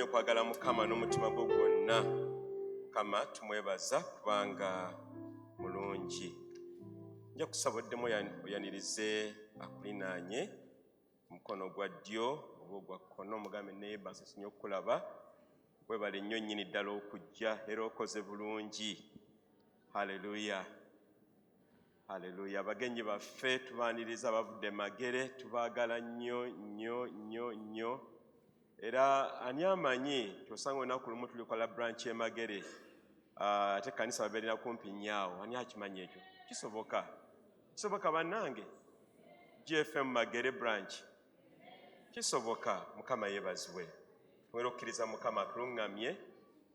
nnyo okwagala Mukama n'omutima gwo gwonna. Mukama tumwebaza kubanga mulungi. Nja kusaba oddemu oyanirize akulinaanye mukono gwa ddyo oba ogwa kkono, mugambe neeba nsinye okulaba. Webale nnyo nnyini ddala okujja era okoze bulungi. Haleluya, haleluya. Abagenyi baffe tubaaniriza abavudde Magere, tubaagala nnyo nnyo nnyo nnyo. Era ani amanyi tosanga olunaku lumu tulikola branch e Magere, ate kanisa babeerera kumpi nnyaawo. Ani akimanyi ekyo? Kisoboka, kisoboka bannange? GFM Magere branch kisoboka. Mukama yeebazibwe. Tumwera okukkiriza Mukama atuluŋŋamye,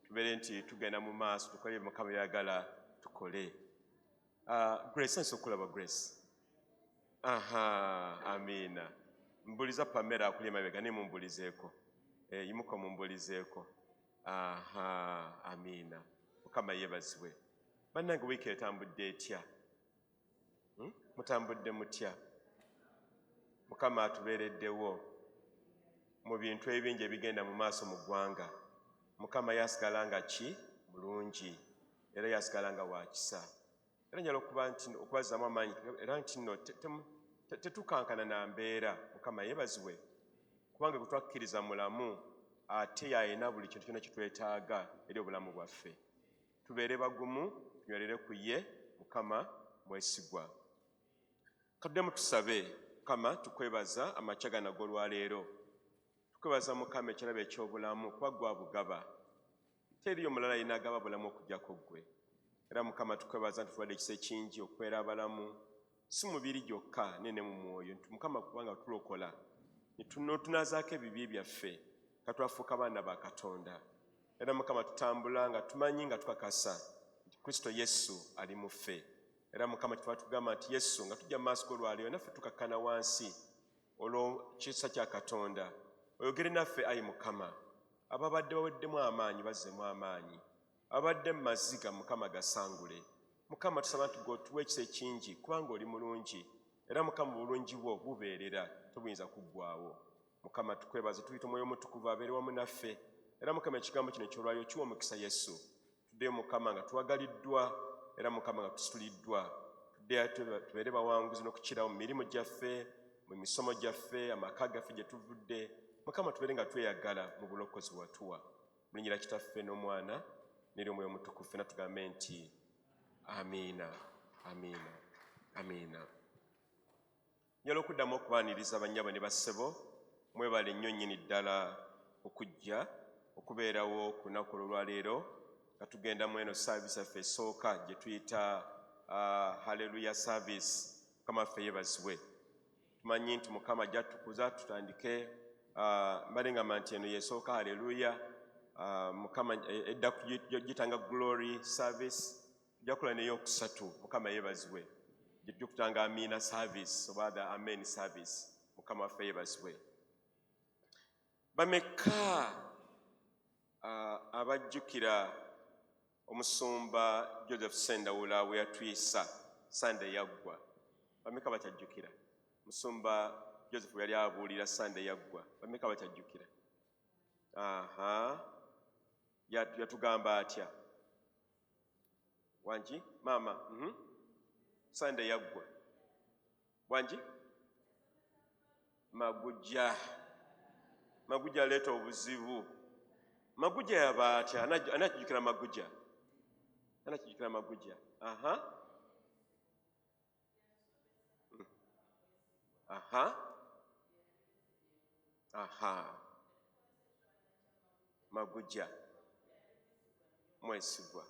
tubeere nti tugenda mu maaso tukole Mukama yagala tukole. Grace, nsi okulaba Grace. Aha, amiina. Mbuliza Pamela akuli emabega, ne mumbulizeeko. Yimuka mumbulizeeko. Aha, amiina. Mukama yeebazibwe. Bannange wiiki etambudde etya? Mutambudde mutya? Mukama atubeereddewo mu bintu ebingi ebigenda mu maaso mu ggwanga. Mukama yasigala nga ki? Mulungi. Era yasigala nga wa kisa. Era njala okubazzamu amaanyi era nti nno tetukankana na mbeera. Mukama yeebazibwe kubanga gwe twakkiriza mulamu, ate yalina buli kintu kyonna kitwetaaga eri obulamu bwaffe. Tubeere bagumu, tunywerere ku ye. Mukama mwesigwa. Kaddemu tusabe. Mukama tukwebaza amakya gano ag'olwaleero. Tukwebaza Mukama ekirabo eky'obulamu kuba gwa bugaba. Teriyo mulala alina agaba bulamu okuggyako ggwe. Era Mukama tukwebaza nti tuwadde ekisa kingi okubeera abalamu, si mubiri gyokka nene mu mwoyo. Mukama kubanga tulokola tunazaako ebibi byaffe, katwafuuka abaana ba Katonda. Era Mukama tutambula nga tumanyi nga tukakasa nti Kristo Yesu ali mu ffe. Era Mukama kyetwaba tugamba nti Yesu nga tujja mu maaso g'olwaleero naffe tukakkana wansi olw'ekisa kya Katonda. Oyogere naffe ayi Mukama. Ababadde baweddemu amaanyi bazzemu amaanyi, abadde mu maziga Mukama gasangule. Mukama tusaba nti gwe ekisa ekingi kubanga oli mulungi. Era Mukama obulungi bwo bubeerera, tobuyinza kuggwaawo. Mukama tukwebaza, tuyita Omwoyo Omutukuvu abeere wamu naffe. Era Mukama ekigambo kino eky'olwaleero kiwa omukisa Yesu. Tuddeyo Mukama nga tuwagaliddwa, era Mukama nga tusituliddwa. Tuddeyo tubeere bawanguzi n'okukirawo mu mirimu gyaffe, mu misomo gyaffe, amaka gaffe gye tuvudde. Mukama tubeere nga tweyagala mu bulokozi watuwa. Mu linnya lya Kitaffe n'Omwana n'eri Omwoyo Omutukuvu, ffenna tugambe nti amiina, amiina, amiina. Njala okuddamu okubaaniriza bannyabo ne bassebo, mwebale nnyo nnyini ddala okujja okubeerawo ku lunaku olwaleero nga tugenda mu eno saavisi yaffe esooka gye tuyita Haleluya Service. Mukama waffe yeebazibwe. Tumanyi nti Mukama ajja tukuza tutandike mbale ngamba nti eno yesooka Haleluya. Mukama edda gitanga Glory Service, tujja kukola n'eyokusatu. Mukama yeebazibwe gye kutanga Amiina Service oba the Amen Service. Mukama waffe yeebazibwe. Bameka abajjukira omusumba Joseph Sendawula we yatuyisa Sunday yaggwa? Bameka bakyajjukira musumba Joseph yali abuulira Sunday yaggwa? Bameka bakyajjukira? Aha, yatugamba atya wangi maama? Sunday yaggwa wangi? Magujja. Magujja aleeta obuzibu. Magujja yaba atya? Anakijjukira Magujja? Anakijjukira Magujja? Aha, aha, aha. Magujja mwesigwa.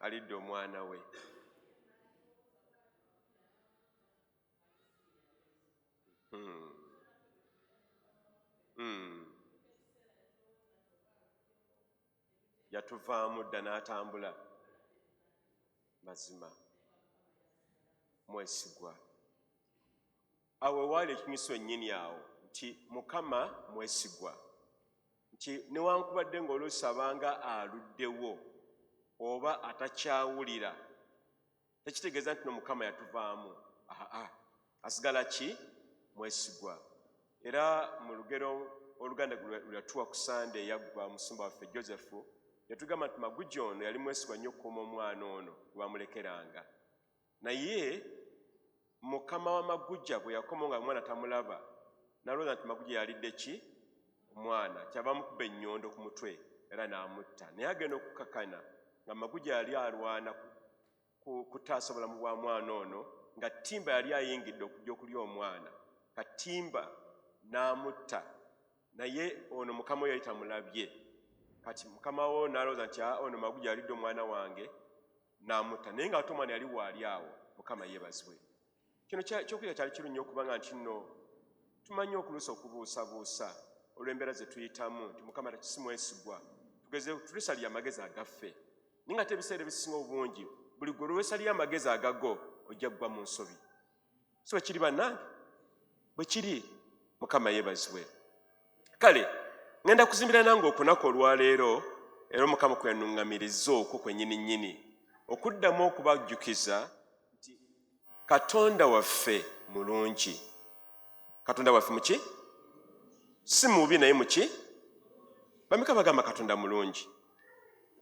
Alidde omwana we. Yatuvaamu dda n'atambula. Mazima mwesigwa. Awo waali ekinyuso nnyini awo nti Mukama mwesigwa, nti newankubadde ng'oluusi abanga aluddewo oba atakyawulira, tekitegeeza nti no Mukama yatuvaamu. asigala ki mwesigwa. Era mu lugero oluganda lwatuwa ku Sunday yaggwa musumba waffe Joseph yatugamba nti Magujja ono yali mwesigwa nnyo okukuuma omwana ono gwamulekeranga. Naye mukama wa Magujja bwe yakoma nga omwana tamulaba nalowooza nti Magujja yalidde ki omwana, kyava mukuba ennyondo ku mutwe era n'amutta. Naye agenda okukakana nga Magujja yali alwana kutaasa obulamu bwa mwana ono nga Ttimba yali ayingidde okujja okulya omwana. Katimba n'amutta, naye ono mukama we yali tamulabye. Kati mukama wo n'alowooza nti ono Magujja yalidde omwana wange n'amutta, naye nga ate omwana yali waali awo. Mukama yeebazibwe. Kino kyokulya kyali kirungi okubanga nti nno tumanyi okuluusa okubuusabuusa olw'embeera ze tuyitamu nti mukama si mwesigwa. Tugeze tulisalira amagezi agaffe, naye nga ate ebiseera ebisinga obungi buli gwe lwesalira amagezi agago ojja kugwa mu nsobi. Si bwe kiri bannange? Bwe kiri. Mukama yeebazibwe. Kale ngenda kuzimbira nange okunaku olwaleero era Mukama kwe yanuŋŋamiriza okwo kwennyini okuddamu okubajjukiza nti Katonda waffe mulungi. Katonda waffe muki? Si mubi naye muki? Bameka bagamba Katonda mulungi?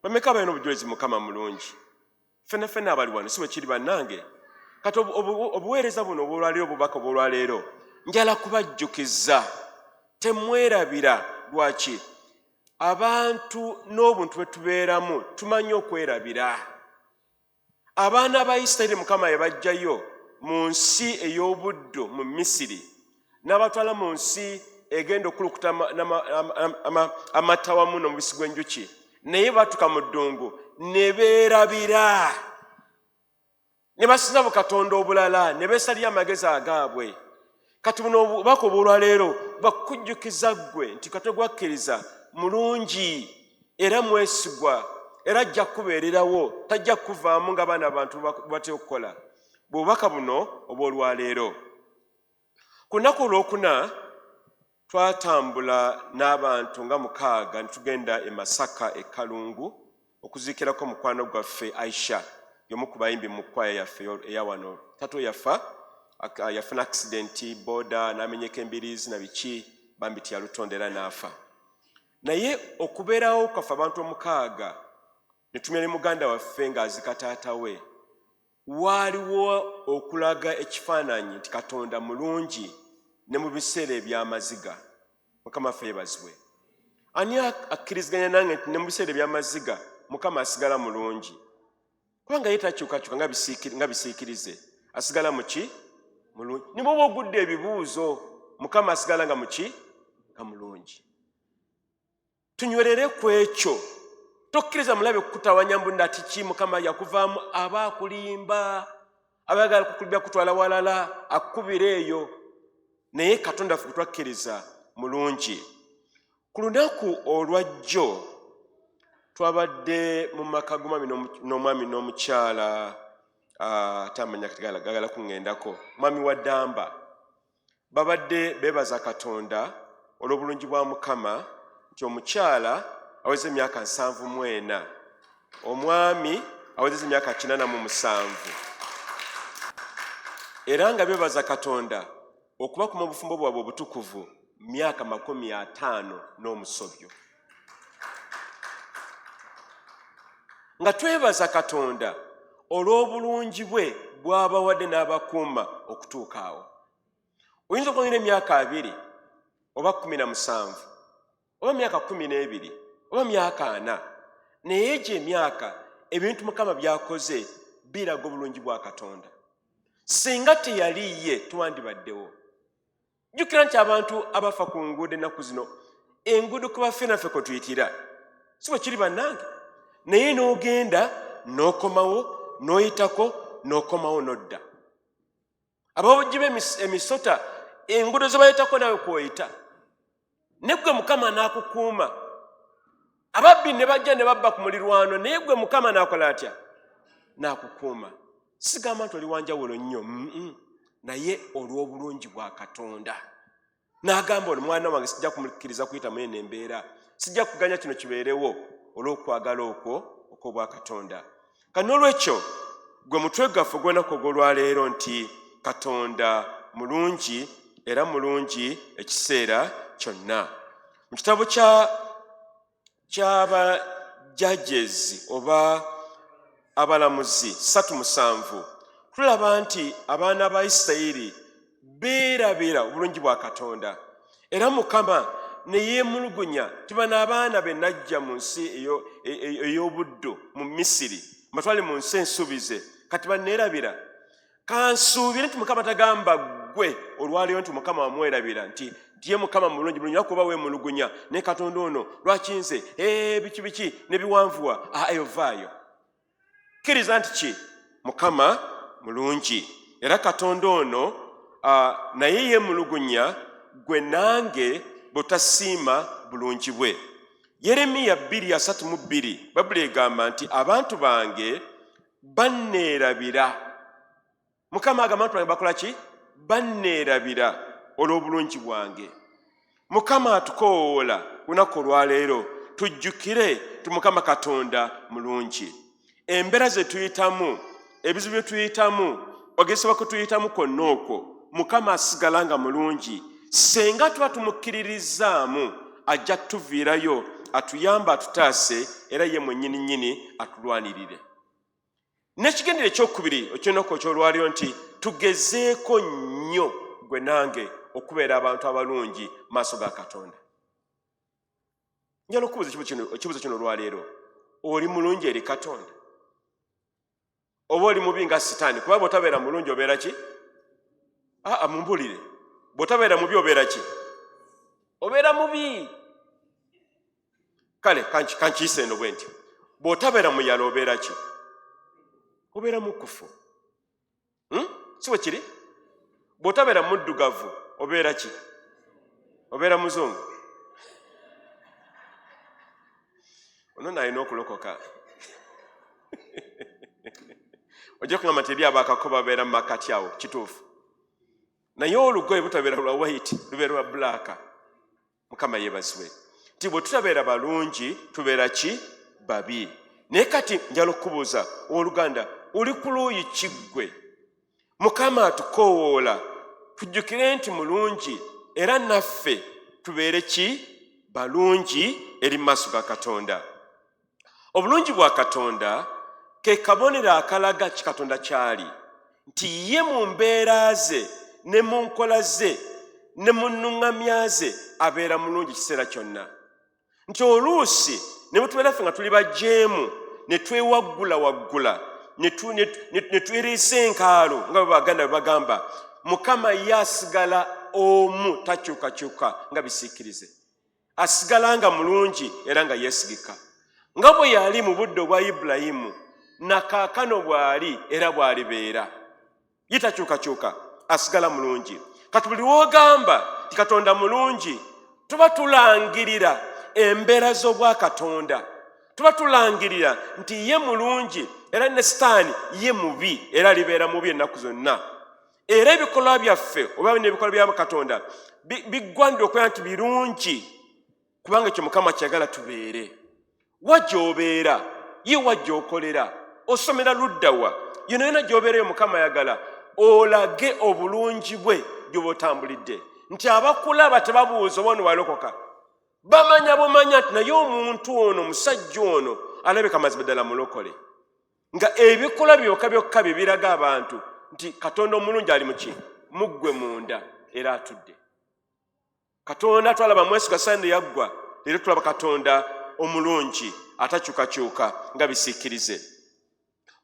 Bameka balina obujulizi Mukama mulungi? Ffenna abali wano si bwe kiri bannange? Kati obuweereza buno obwolwaleero, obubaka obwolwaleero njala kubajjukiza temwerabira. Lwaki? Abantu n'obuntu bwe tubeeramu tumanyi okwerabira. Abaana ba Isirayiri Mukama yabajjayo mu nsi ey'obuddo mu Misiri n'abatwala mu nsi egenda okulukuta amata wamu n'omubisi gw'enjuki, naye batuka mu ddungu ne beerabira ne basinza bukatonda obulala ne beesalira amagezi agaabwe. Kati buno obubaka obwolwaleero bakujjukiza ggwe nti Katonda gwakkiriza mulungi era mwesigwa era ajja kubeererawo, tajja kuvaamu nga baana abantu batya okukola. Bubaka buno obwolwaleero. Ku lunaku olwokuna twatambula n'abantu nga 6 ne tugenda e Masaka e Kalungu okuziikirako mukwano gwaffe Aisha, y'omu ku bayimbi mu kwaya yaffe eya wano. Tato yafuna accidenti boda n'amenyeka embiriizi na biki bambi tiyalutondera n'afa. Naye okubeerawo kwaffe abantu 6 ne tumya ne muganda waffe ng'azika taata we, waaliwo okulaga ekifaananyi nti Katonda mulungi ne mu biseera eby'amaziga. Mukama waffe yeebazibwe. Ani akkiriziganya nange nti ne mu biseera eby'amaziga Mukama asigala mulungi? Kubanga ye takyukakyuka nga bisiikirize, asigala muki? Mulungi. Ne bw'oba ogudde ebibuuzo Mukama asigala nga muki? Nga mulungi. Tunywerere ku ekyo. Tokkiriza mulabe kukutawanya mbu nti ki Mukama yakuvaamu, aba akulimba, abayagala kukulibya kutwala walala, akkubira eyo. Naye Katonda ffe twakkiriza mulungi. Ku lunaku olwajjo twabadde mu maka n'omwami n'omukyala tamanya gagala kuŋŋendako, mwami wa Ddamba. Babadde beebaza Katonda olw'obulungi bwa Mukama nti omukyala aweze emyaka 74, omwami aweze emyaka 87, era nga beebaza Katonda okubakuma obufumbo bwabwe obutukuvu myaka 50 n'omusobyo. Nga twebaza Katonda olw'obulungi bwe bw'abawadde n'abakuuma okutuuka awo. Oyinza okunyira emyaka 2 oba 17 oba myaka 12 oba myaka 4, naye egyo emyaka ebintu Mukama byakoze biraga obulungi bwa Katonda. Singa teyaliye twandibaddewo. Jjukira nti abantu abafa ku nguudo ennaku zino, enguudo kwe baffe naffe kwe tuyitira si bwe kiri bannange, naye n'ogenda n'okomawo n'oyitako n'okomawo n'odda. Ababujji b'emisota enguudo ze bayitako nawe kw'oyita, ne ggwe Mukama n'akukuuma. Ababbi ne bajja ne babba ku mulirwano, naye ggwe Mukama n'akola atya? N'akukuuma. Sigamba nti oli wanjawulo nnyo, naye olw'obulungi bwa Katonda. N'agamba ono mwana wange sijja kumukkiriza kuyita mu eno embeera, sijja kuganya kino kibeerewo olw'okwagala okw'obwa Katonda. Kati n'olwekyo gwe mutwe gwaffe gw'olunaku ogw'olwaleero nti Katonda mulungi era mulungi ekiseera kyonna. Mu kitabo ky'aba judges oba abalamuzi 3:7 tulaba nti abaana ba Isirayiri beerabira obulungi bwa Katonda era Mukama ne yeemulugunya ti bano abaana be najja mu nsi ey'obuddo mu Misiri matwale mu nsi ensuubize kati banneerabira kansuubire nti Mukama tagamba gwe olwaleero nti Mukama wamwerabira nti ye Mukama mulungi bulungi kuba weemulugunya ne Katonda ono lwaki nze biki ne biwanvuwa ayovaayo kkiriza nti ki Mukama mulungi era Katonda ono naye yeemulugunya gwe nange botasiima bulungi bwe. Yeremiya 2:32 Bayibuli egamba nti abantu bange banneerabira. Mukama agamba abantu bange bakola ki? Banneerabira olw'obulungi bwange. Mukama atukoowoola lunaku olwaleero tujjukire ti Mukama Katonda mulungi. Embeera ze tuyitamu, ebizibu bye tuyitamu, ogesebwa kwe tuyitamu kwonna okwo Mukama asigala nga mulungi senga tuba tumukkiririzaamu ajja tuviirayo atuyamba atutaase era ye mwennyini atulwanirire. N'ekigendera ekyokubiri ekyenoko ekyolwaliro nti tugezeeko nnyo gwe nange okubeera abantu abalungi maaso ga Katonda. Njala okubuuza ekibuuzo kino olwaleero, oli mulungi eri Katonda oba oli mubi nga Sitaani? Kuba bw'otabeera mulungi obeera ki? Mumbuulire, bw'otabeera mubi obeera ki? Obeera mubi. Kale kankiyise eno bwe nti bw'otabeera muyala obeera ki? Obeera mukufu. Si bwe kiri? Bw'otabeera muddugavu obeera ki? Obeera muzungu. Ono nalina okulokoka. Ojja kugamba nti eri abaakako babeera mu makati awo, kituufu. Naye olugoye butabeera lwa white lubeera lwa black. Mukama yeebazibwe. Nti bwe tutabeera balungi tubeera ki? Babi. Naye kati njala okubuuza owooluganda, oli ku luuyi ki ggwe? Mukama atukoowoola tujjukire nti mulungi era naffe tubeere ki? Balungi eri maaso ga Katonda. Obulungi bwa Katonda ke kabonero akalaga ki Katonda kyali, nti ye mu mbeera ze ne mu nkola ze ne mu nnuŋŋamya ze abeera mulungi kiseera kyonna. Nti oluusi ne bwe tubeera ffe nga tuli bajeemu ne twewaggula ne tweriisa enkaalo nga bwe Baganda bwe bagamba, Mukama ye asigala omu, takyukakyuka nga bisiikirize. Asigala nga mulungi era nga yeesigika. Nga bwe yali mu budde obwa Ibulayimu na kaakano bw'ali era bw'alibeera. Ye takyukakyuka, asigala mulungi. Kati buli w'ogamba ti Katonda mulungi, tuba tulangirira embeera z'obwa Katonda. Tuba tulangirira nti ye mulungi era ne Sitaani ye mubi era alibeera mubi ennaku zonna. Era ebikolwa byaffe oba n'ebikolwa bya Katonda biggwanira okubeera nti birungi kubanga ekyo Mukama kyagala tubeere. Wajja obeera, ye wajja okolera, osomera ludda wa, yonna gy'obeerayo Mukama ayagala olage obulungi bwe gy'oba otambulidde. Nti abakulaba tebabuuza oba ono walokoka, bamanya bumanya nti naye omuntu ono, omusajja ono alabika mazima ddala mulokole. Nga ebikolwa byokka bye biraga abantu nti Katonda omulungi ali muki? Muggwe munda era atudde. Katonda twalaba mwesiga Sande yaggwa, leero tulaba Katonda omulungi atakyukakyuka nga bisiikirize.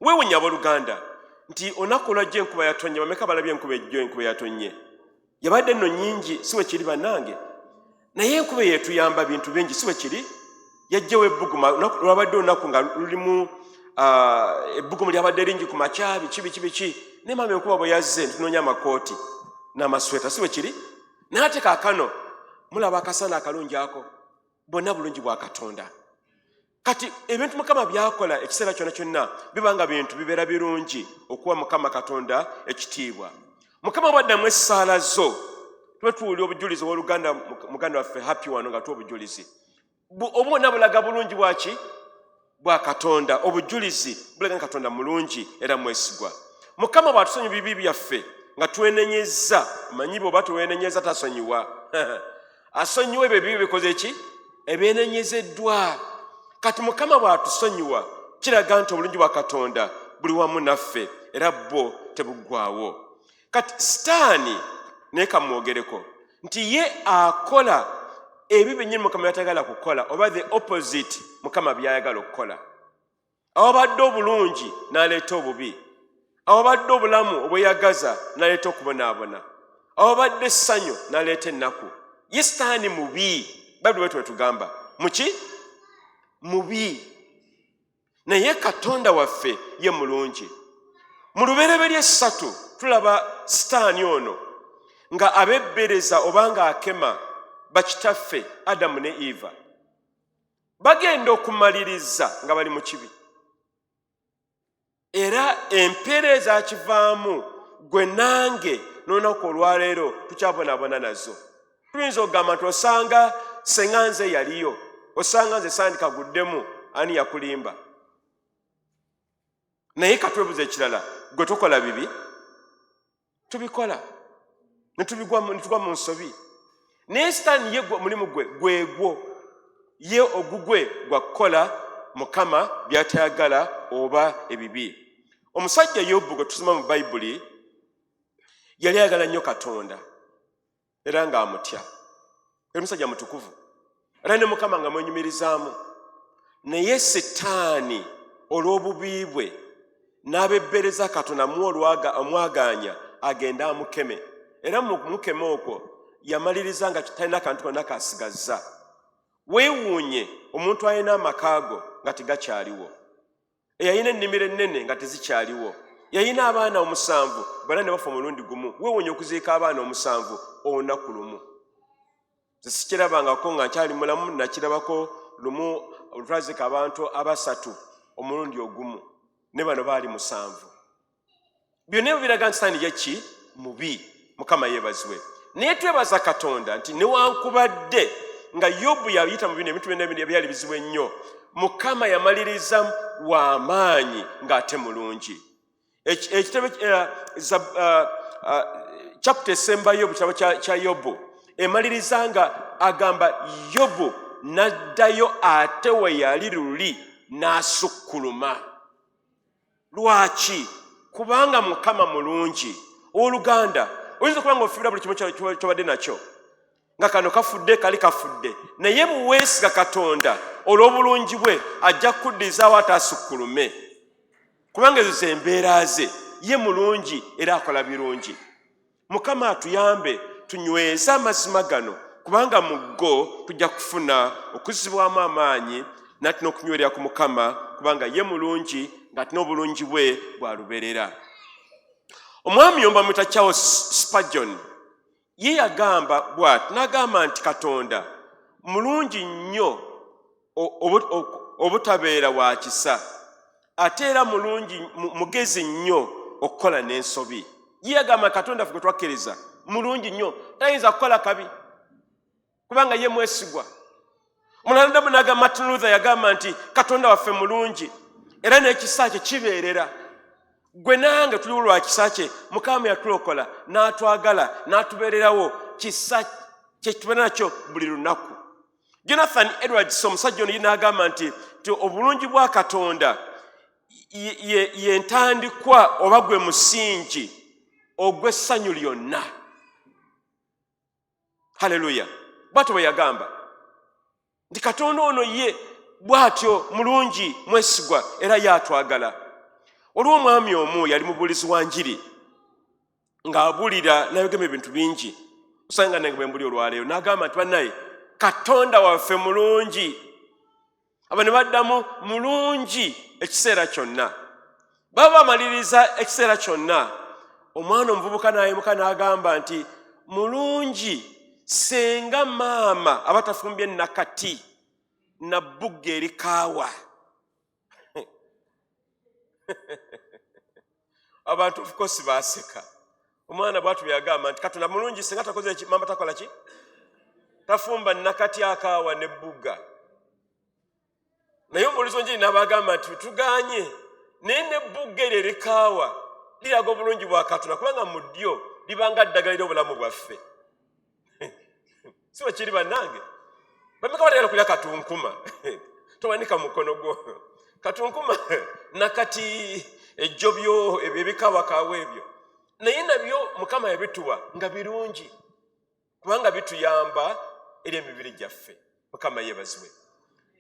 Weewunya abooluganda nti olunaku lwajja enkuba yatonye, bameka balabye enkuba ejjo enkuba yatonye? Yabadde nno nyingi, si bwe kiri bannange? Naye enkuba yeetuyamba bintu bingi, si bwe kiri? Yajjawo ebbuguma, lwabadde olunaku nga lulimu ebbugumu lyabadde lingi ku makya, biki naye mama enkuba bwe yazze tunoonya amakooti n'amasweta, si bwe kiri? Naye ate kaakano mulaba akasana akalungi ako, bwonna bulungi bwa Katonda. Kati ebintu Mukama byakola ekiseera kyonna bibanga bintu bibeera birungi okuwa Mukama Katonda ekitiibwa. Mukama bw'addamu essaala zo tuba tuwulira obujulizi bw'oluganda muganda waffe Happy wano nga tuwa obujulizi. Obwonna bulaga bulungi bwaki? Bwa Katonda. Obujulizi bulaga Katonda mulungi era mwesigwa. Mukama bw'atusonyiwa bibi byaffe nga twenenyezza manyi bw'oba tuwenenyeza tasonyiwa asonyiwa ebyo ebibi bikoze ki ebyenenyezeddwa kati mukama bw'atusonyiwa kiraga nti obulungi bwa katonda buli wamu naffe era bwo tebuggwaawo kati sitaani naye kamwogereko nti ye akola ebyo byennyini mukama byatayagala kukola oba the opposite mukama byayagala okukola awabadde obulungi n'aleeta obubi awabadde obulamu obweyagaza n'aleeta okubonaabona awabadde essanyu n'aleeta ennaku ye sitaani mubi babuli bwetu bwe tugamba muki mubi naye katonda waffe ye mulungi mu lubereberye essatu tulaba sitaani ono nga abebbereza oba nga akema bakitaffe Adamu ne Eva bagenda okumaliriza nga bali mu kibi era empeereza akivaamu gwe nange n'olunaku olwaleero tukyabonaabona nazo tuyinza okugamba nti osanga senga nze yaliyo osanga nze sandikaguddemu ani yakulimba naye katwebuza ekirala gwe tukola bibi tubikola netugwa mu nsobi naye sitaani ye mulimu gwe gwegwo ye ogugwe gwa kukola mukama byatayagala oba ebibi omusajja Yobu gwe tusoma mu Bayibuli yali ayagala nnyo Katonda era ng'amutya era musajja mutukuvu era ne mukama nga mwenyumirizaamu naye sitaani olw'obubi bwe n'abebbereza Katonda omwagaanya agenda amukeme era mu kumukema okwo yamaliriza nga talina kantu konna kaasigazza weewuunye omuntu alina amakaago nga tegakyaliwo eyalina ennimiro ennene nga tezikyaliwo yalina abaana 7 bonna ne bafa omulundi gumu weewuunye okuziika abaana 7 olunaku lumu sikirabangako nga nkyali mulamu nakirabako lumu olutwazika abantu 3 omulundi ogumu ne bano baali 7 byonna ebyo biraga nti sitaani yeki mubi mukama yeebazibwe naye twebaza Katonda nti newankubadde nga Yobu yayita mu bino ebintu byonna byali bizibu ennyo mukama yamaliriza w'amaanyi ng'ate mulungi ekitabo chapter esemba Yobu kitabo kya Yobu emaliriza nga agamba Yobu n'addayo ate we yali luli n'asukkuluma lwaki kubanga mukama mulungi oluganda oyinza okuba nga ofiibira buli kimu kyobadde nakyo nga kano kafudde kali kafudde naye buweesiga Katonda olw'obulungi bwe ajja kukuddizaawo ataasukkulume kubanga ezo z'embeera ze ye mulungi era akola birungi mukama atuyambe tunyweze amazima gano kubanga mu go tujja kufuna okuzibwamu amaanyi nati n'okunywerera ku mukama kubanga ye mulungi ng'atina obulungi bwe bwaluberera omwami yomba mwita Charles Spurgeon ye yagamba bw'ati n'agamba nti Katonda mulungi nnyo obutabeera wa kisa ate era mulungi mugezi nnyo okukola n'ensobi ye yagamba Katonda ffe gwe twakkiriza mulungi nnyo tayinza kukola kabi kubanga ye mwesigwa omulala n'agamba Martin Luther yagamba nti Katonda waffe mulungi era n'ekisa kye kibeerera gwe nange tuli lwa kisa kye mukama yatulokola n'atwagala n'atubeererawo kisa kye tubeera nakyo buli lunaku Jonathan Edwards omusajja ono n'agamba nti obulungi bwa Katonda ye ntandikwa oba gwe musingi ogw'essanyu lyonna haleluya bw'atyo bwe yagamba nti Katonda ono ye bw'atyo mulungi mwesigwa era yatwagala olwo omwami omu yali mubuulizi wa njiri ng'abuulira n'ayogera ebintu bingi osanga nange bwe mbuli olwaleero n'agamba nti bannaye Katonda waffe mulungi abo ne baddamu mulungi ekiseera kyonna baba bamaliriza ekiseera kyonna omwana omuvubuka n'ayimuka n'agamba nti mulungi senga maama aba tafumbye nakati na bugga eri kaawa abantu of course baaseka omwana bw'atyo byagamba nti Katonda mulungi senga takoze ki maama takola ki tafumba nakati akaawa ne bugga naye omubuulizi w'enjiri n'abagamba nti tuganye naye ne bugga eri kaawa liraga obulungi bwa Katonda kubanga mu ddyo libanga ddagala ly'obulamu bwaffe. Si bwe kiri bannange? Bameka batagala kulya katunkuma towanika mukono gwo katunkuma nakati ejjobyo ebyo ebikawakawa ebyo naye nabyo Mukama yabituwa nga birungi kubanga bituyamba eri emibiri gyaffe. Mukama yeebazibwe.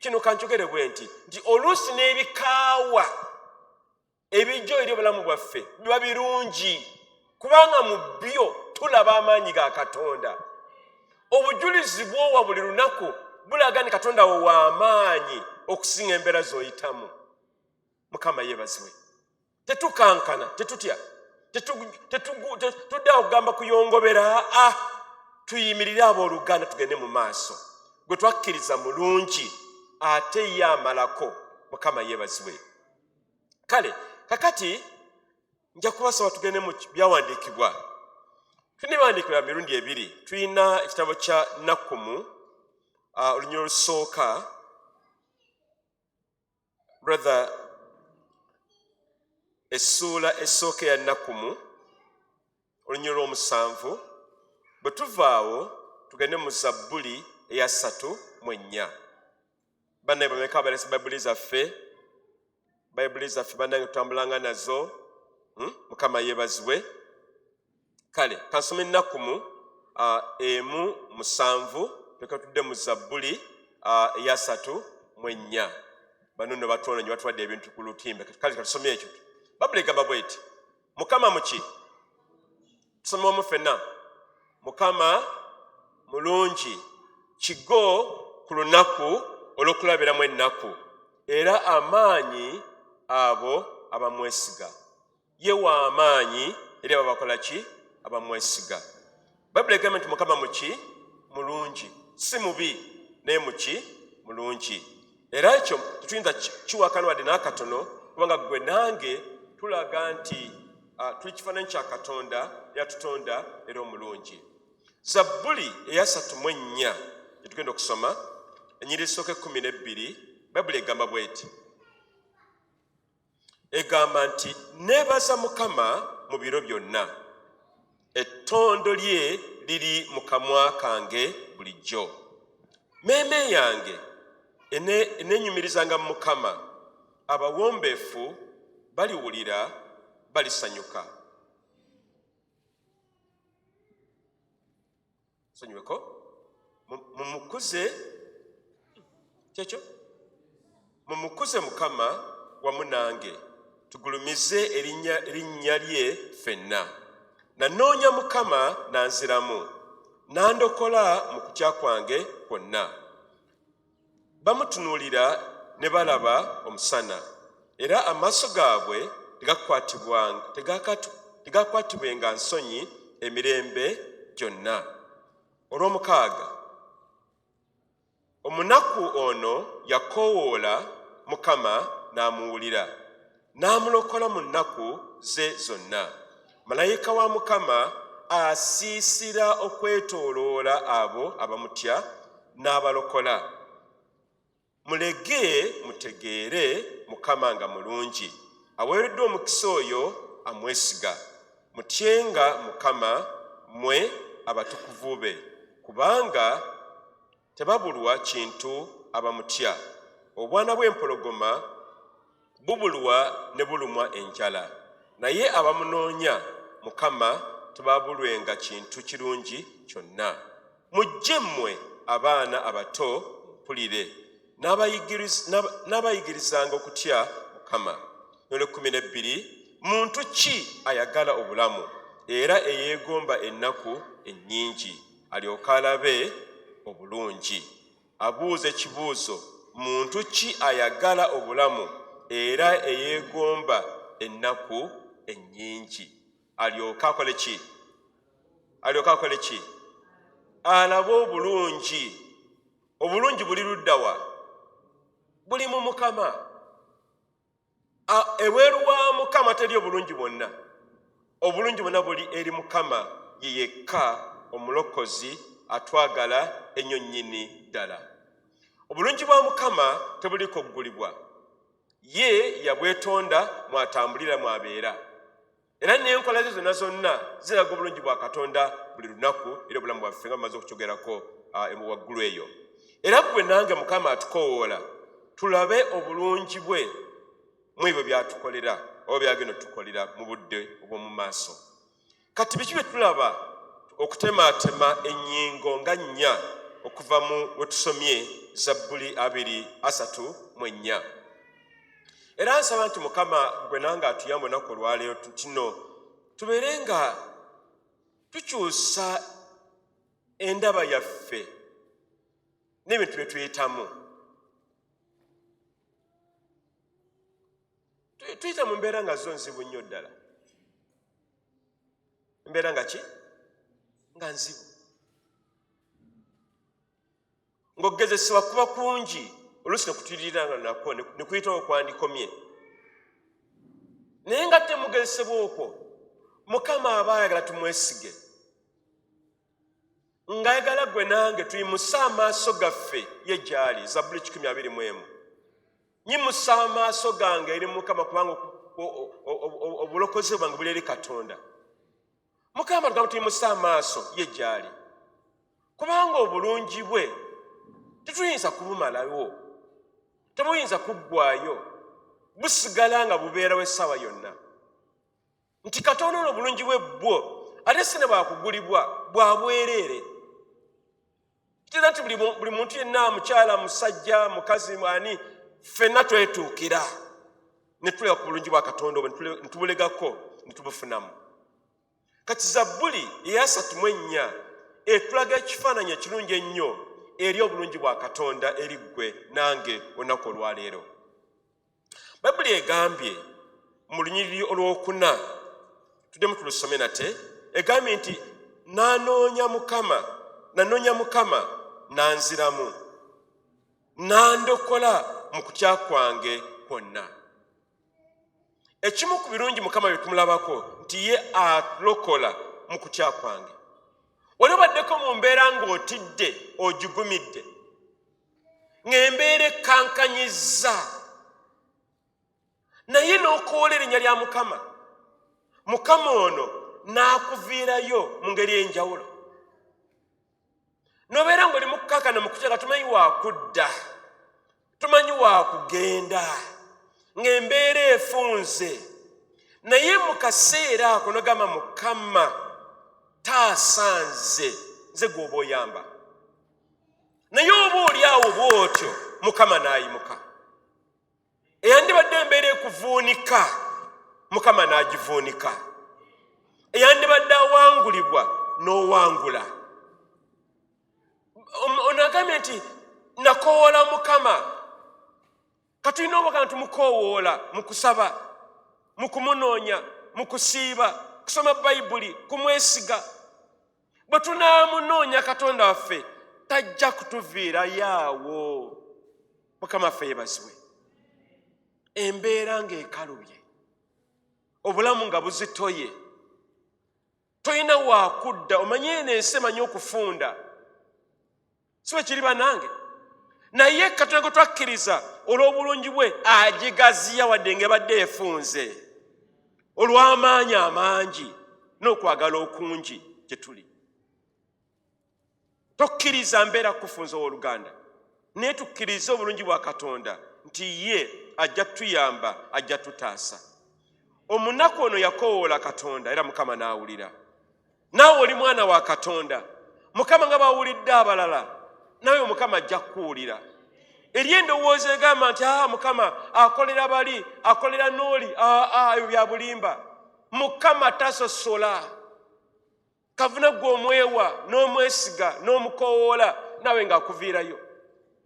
Kino kanjogere bwe nti oluusi n'ebikaawa ebijjo eri obulamu bwaffe biba birungi kubanga mu byo tulaba amaanyi ga Katonda. Obujulizi bwowa buli lunaku bulaga ni Katonda wo w'amaanyi okusinga embeera z'oyitamu. Mukama yeebazibwe. Tetukankana, tetutya, tuddawo kugamba kuyongobera, tuyimirire abooluganda tugende mu maaso. Gwe twakkiriza mulungi ate ye amalako. Mukama yeebazibwe. Kale kakati nja kubasaba tugende mu byawandiikibwa. Tulina ebyawandiikibwa mirundi ebiri. Tulina ekitabo kya Nakkumu olunyiro olusooka, brother, essuula esooka ya Nakkumu olunyiro lw'omusanvu. Bwe tuvaawo tugende mu Zabbuli eya 34. Bannaye bameka balese Bayibuli zaffe bannange tutambulanga nazo. Mukama yeebazibwe. Kale kansome Nakkumu 1:7 tukatudde mu Zabbuli eya 34. Bano ne batwona nyo batwadde ebintu ku lutimbe. Kale katusome ekyo. Bayibuli egamba bw'eti, Mukama muki? Tusome omu ffenna. Mukama mulungi, kigo ku lunaku olw'okulabiramu ennaku, era amaanyi abo abamwesiga. Ye wa amaanyi eri abo bakola ki? Abamwesiga. Bayibuli egamba nti Mukama muki? Mulungi. Si mubi naye muki? Mulungi. Era ekyo tetuyinza kiwakana wadde n'akatono kubanga gwe nange tulaga nti tuli kifaananyi kya Katonda yatutonda era omulungi. Zabbuli eya 34 gyetugenda okusoma ennyiriri esooka 12. Bayibuli egamba bw'eti, egamba nti neebaza Mukama mu biro byonna, ettondo lye liri mu kamwa kange bulijjo. Mmeeme yange eneenyumirizanga mu Mukama, abawombeefu baliwulira balisanyuka. Sonyiweko mumukuze kyekyo mumukuze Mukama wamu nange, tugulumize erinnya lye ffenna. Nanoonya Mukama nanziramu, nandokola mu kutya kwange kwonna. Bamutunuulira ne balaba omusana, era amaaso gaabwe tegakwatibwenga nsonyi emirembe gyonna. Olw'omukaaga, omunaku ono yakoowoola Mukama n'amuwulira, n'amulokola mu nnaku ze zonna. Malayika wa Mukama asiisira okwetooloola abo abamutya n'abalokola. Mulege mutegeere Mukama nga mulungi, aweereddwa omukisa oyo amwesiga. Mutyenga Mukama mmwe abatukuvu be, kubanga tebabulwa kintu abamutya. Obwana bw'empologoma bubulwa ne bulumwa enjala, naye abamunoonya Mukama tebabulwenga kintu kirungi kyonna. Mujje mmwe abaana abato mpulire, n'abayigirizanga okutya Mukama. 12. Muntu ki ayagala obulamu era eyeegomba ennaku ennyingi alyoke alabe obulungi? Abuuza ekibuuzo, muntu ki ayagala obulamu era eyeegomba ennaku ennyingi alyoke akole ki? Alabe obulungi. Obulungi buli ludda wa? Buli mu Mukama. Ebweru wa Mukama teri obulungi bwonna. Obulungi bwonna buli eri Mukama ye yekka omulokozi atwagala ennyo nnyini ddala. Obulungi bwa Mukama tebuliko kugulibwa. Ye yabwetonda mwatambulira mwabeera. era n'enkola ze zonna zonna ziraga obulungi bwa Katonda buli lunaku era obulamu bwaffe nga bumaze okukyogerako waggulu eyo. Era gwe nange Mukama atukoowoola tulabe obulungi bwe mu ebyo byatukolera oba byagenda otukolera mu budde obw'omu maaso. Kati biki bye tulaba okutemaatema ennyingo nga 4 okuva mu we tusomye Zabbuli 2:3-4. Era nsaba nti Mukama gwe nange atuyambe olunaku olwaleero kino tubeere nga tukyusa endaba yaffe n'ebintu bye tuyitamu. Tuyita mu mbeera nga zo nzibu nnyo ddala. Mbeera nga ki? Nga nzibu. Ng'okugezesebwa kuba kungi oluusi ne kutuyiriranga nako ne kuyitawo okwandikomye. Naye nga temugezesebwa okwo Mukama aba ayagala tumwesige. Ng'ayagala gwe nange tuyimusa amaaso gaffe ye gy'ali. Zabbuli 121. Nyimusa amaaso gange eri Mukama kubanga obulokozi bwange buli eri Katonda. Mukama tugamba tuyimusa amaaso ye gy'ali. Kubanga obulungi bwe tetuyinza kubumalawo. Tebuyinza kuggwaayo. Busigala nga bubeerawo essaawa yonna. Nti Katonda ono obulungi bwe bwo ate si ne bwakugulibwa bwa bwereere. Kitera nti buli muntu yenna mukyala musajja mukazi ani ffenna twetuukira ne tuleka ku bulungi bwa Katonda obwo ne tubulegako ne tubufunamu. Kati Zabbuli 3:4 etulaga ekifaananyi ekirungi ennyo eri obulungi bwa Katonda eri ggwe nange olunaku olwaleero. Bayibuli egambye mu lunyiriri olwokuna tuddemu tulusome nate egambye nti nanoonya Mukama nanziramu nandokola mu kutya kwange kwonna. Ekimu ku birungi Mukama bye tumulabako nti ye atulokola mu kutya kwange. Wali obaddeko mu mbeera ng'otidde ogigumidde ng'embeera ekkankanyizza naye n'okoola erinnya lya Mukama, Mukama ono n'akuviirayo mu ngeri ey'enjawulo. N'obeera ng'oli mu kukankana mu kutya nga tumanyi waakudda, tumanyi waakugenda, ng'embeera efunze, naye mu kaseera ako n'ogamba Mukama taasanze nze gw'oba oyamba. Naye oba oli awo bw'otyo Mukama n'ayimuka. Eyandibadde embeera ekuvuunika Mukama n'agivuunika. Eyandibadde awangulibwa n'owangula. Ono agambye nti nakoowoola Mukama. Katulina obwakana tumukoowoola mu kusaba, mu kumunoonya, mu kusiiba, kusoma Bayibuli, kumwesiga. Bwe tunaamunoonya Katonda waffe tajja kutuviirayo awo. Mukama waffe yeebazibwe. Embeera ng'ekalubye, obulamu nga buzitoye, toyina waakudda, omanye eno ensi emanyi okufunda. Si bwe kiri bannange? Naye Katonda gwe twakkiriza olw'obulungi bwe agigaziya wadde ng'ebadde efunze olw'amaanyi amangi n'okwagala okungi gye tuli. Tokkiriza mbeera kufunza owooluganda, naye tukkirize obulungi bwa Katonda nti ye ajja tutuyamba, ajja tutaasa. Omunaku ono yakoowoola Katonda era Mukama n'awulira. Naawe oli mwana wa Katonda, Mukama nga bawulidde abalala, nawe Mukama ajja kukuwulira. Eri endowooza egamba nti Mukama akolera bali, akolera n'oli, ebyo bya bulimba. Mukama tasosola. Kavuna gwe omwewa n'omwesiga n'omukoowoola nawe ng'akuviirayo.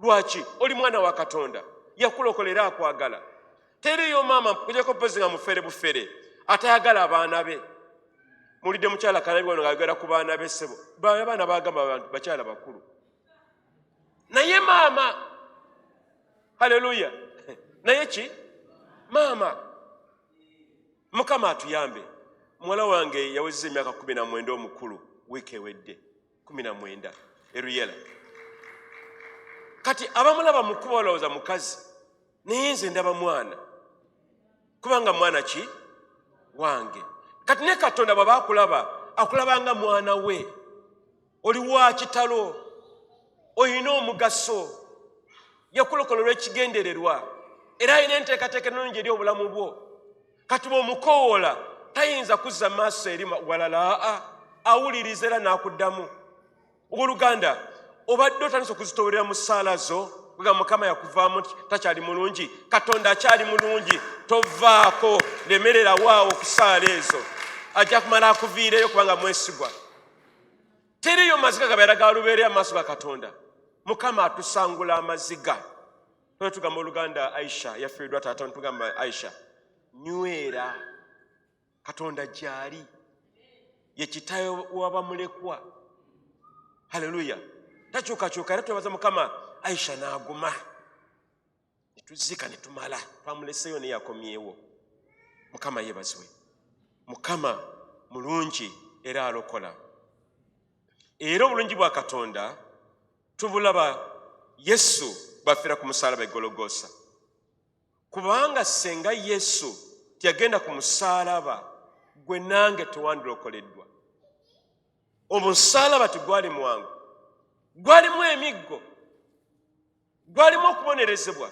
Lwaki? Oli mwana wa Katonda, yakulokolera akwagala. Teriyo maama kujjako pozi nga mufere bufere atayagala abaana be. Mulidde mukyala Kanabi wano ng'ayogera ku baana be ssebo. Abaana bagamba abantu bakyala bakulu. Naye maama, haleluya, naye ki? Maama. Mukama atuyambe. Muwala wange yawezezza emyaka 19 omukulu wiiki ewedde 19 eruyela. Kati abamulaba mukuba olowooza mukazi, naye nze ndaba mwana. Kubanga mwana ki? Wange. kati ne Katonda bw'aba akulaba nga mwana we, oli wa kitalo, olina omugaso, yakulokola olw'ekigendererwa, era alina enteekateeka ennungi eri obulamu bwo. Kati bw'omukowoola tayinza kuzza maaso eri walala, awuliriza era n'akuddamu. Owooluganda, obadde otandise okuzitowerera mu ssaala zo, kuga Mukama yakuvaamu takyali mulungi, Katonda akyali mulungi, tovaako, lemererawo awo ku ssaala ezo, ajja kumala akuviireyo kubanga mwesigwa. Teriyo maziga gabeera ga lubeerera amaaso ga Katonda. Mukama atusangula amaziga. Oyo tugamba Oluganda Aisha, yafiiriddwa taata, tugamba Aisha, nywera, Katonda gy'ali, ye kitaawe w'abamulekwa. Haleluya. Takyukakyuka, era twebaza Mukama. Aisha n'aguma, ne tuzika ne tumala, twamuleseeyo naye yakomyewo. Mukama yeebazibwe. Mukama mulungi era alokola. Era obulungi bwa Katonda tubulaba Yesu bw'afiira ku musaalaba e Gologoosa. Kubanga senga Yesu teyagenda ku musaalaba, gwe nange tewandilokoleddwa. Omusaalaba tegwali mwangu, gwalimu emiggo, gwalimu okubonerezebwa,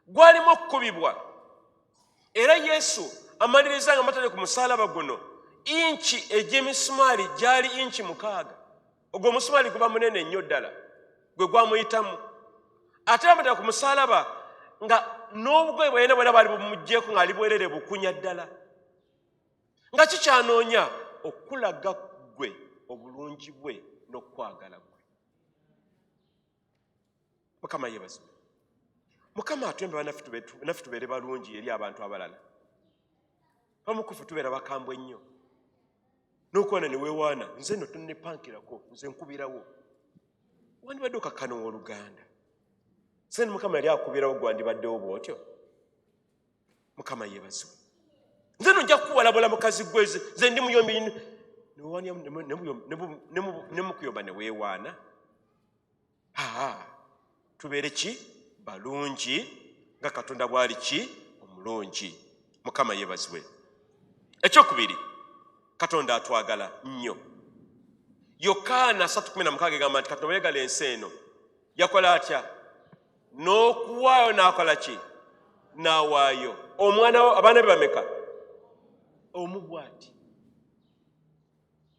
gwalimu okukubibwa. Era Yesu amaliriza nga matale ku musaalaba guno, inchi egy'emisumaali gyali inchi 6. Ogwo omusumaali guba munene nnyo ddala, gwe gwamuyitamu. Ate amatale ku musaalaba nga n'obugoye bwena bwena bwali bumuggyeko ng'ali bwerere bukunya ddala. Nga kikyanoonya okulaga gwe obulungi bwe n'okwagala gwe. Mukama yeebazibwe. Mukama atuyambe naffe tubeere balungi eri abantu abalala. Bamukufu tubeera bakambwe ennyo. N'okuwaana ne weewaana, nze nno tonnepankirako, nze nkubirawo. Wandibadde okakkana Owooluganda. Se Mukama yali akubirawo gwandibaddewo bw'otyo. Mukama yeebazibwe. Nze nno nja kukuwalabula mukazi gwe, nze ndi muyombi, ne mukuyomba ne weewaana. Tubeere ki? Balungi nga Katonda bw'ali ki? Omulungi. Mukama yeebazibwe. Ekyokubiri, Katonda atwagala nnyo. Yokaana 3:16 egamba nti Katonda yeegala ensi eno. Yakola atya? N'okuwaayo n'akola ki? N'awaayo. Abaana be bameka? Omu bw'ati.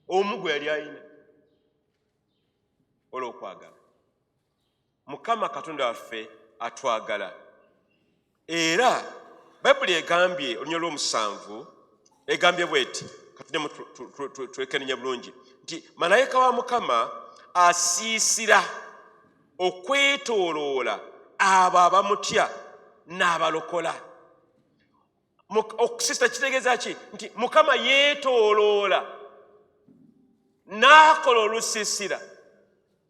Omu gwe yali ayina. Olw'okwagala. Mukama Katonda waffe atwagala. Era Bayibuli egambye olunya lw'omusanvu, egambye bweti, katujemu twekenenya bulungi, nti malayika wa Mukama asiisira okwetooloola abo abamutya n'abalokola. Okusiisira kitegeeza ki? Nti Mukama yeetooloola n'akola olusiisira